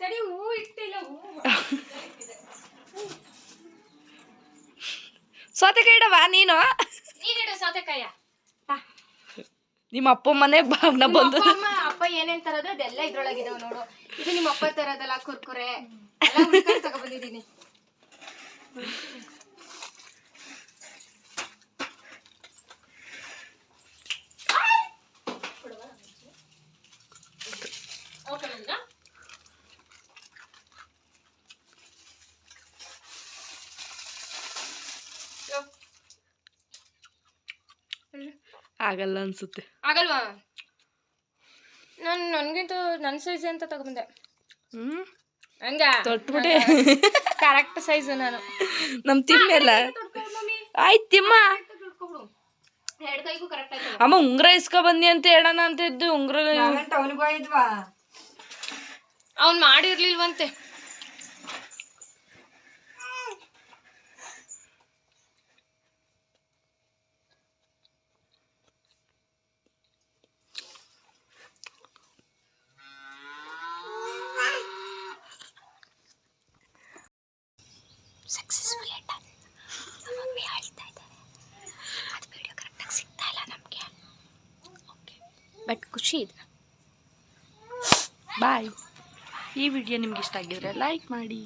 ತಡಿ, ಹೂ ಇಟ್ಟಿಲ್ಲ, ಹೂ ಸೌತೆಕಾಯಿ ಇಡವಾ ನೀನು? ನೀನಿಡ ಸೌತೆಕಾಯ. ನಿಮ್ಮ ಅಪ್ಪ ಮನೆ ಬಾಗ್ನ ಬಂದು ಅಪ್ಪ ಏನೇನ್ ತರೋದು ಅದೆಲ್ಲ ಇದ್ರೊಳಗಿದಾವ ನೋಡು. ಇದು ನಿಮ್ಮ ಅಪ್ಪ ತರೋದಲ್ಲ, ಕುರ್ಕುರೆ ಎಲ್ಲ ಹುಡ್ಕೊಂಡು ತಗೊಬಂದಿದ್ದೀನಿ. ಆಗಲ್ಲ ಅನ್ಸುತ್ತೆ. ಆಗಲ್ವಾ? ನನ್ಗಿಂತೂ ನನ್ನ ಸೈಜ್ ಅಂತ ತಗೊಂಡೆ. ಹಂಗ ತೊಟ್ಬಿಟ್ಟೆ ಕರೆಕ್ಟ್ ಸೈಜ್. ನಾನು ನಮ್ ತಿಮ್ಮೆಲ್ಲ ಆಯ್ತು ತಿಮ್ಮ. ಕೈಗೂ ಕರೆಕ್ಟ್ ಆಯ್ತು. ಅಮ್ಮ ಉಂಗ್ರ ಇಸ್ಕೊ ಬಂದಿ ಅಂತ ಹೇಳೋಣ ಅಂತ ಇದ್ದು ಉಂಗ್ರ ಅವ್ನ್ ಮಾಡಿರ್ಲಿಲ್ವಂತೆ. ಸಕ್ಸಸ್ಫುಲ್ ಆಯ್ತಾ? ಮಮ್ಮಿ ಹೇಳ್ತಾ ಇದ್ದಾರೆ ಅದು ವಿಡಿಯೋ ಕರೆಕ್ಟಾಗಿ ಸಿಗ್ತಾ ಇಲ್ಲ ನಮಗೆ. ಓಕೆ, ಬಟ್ ಖುಷಿ ಇದೆ. ಬಾಯ್. ಈ ವಿಡಿಯೋ ನಿಮ್ಗೆ ಇಷ್ಟ ಆಗಿದ್ರೆ ಲೈಕ್ ಮಾಡಿ.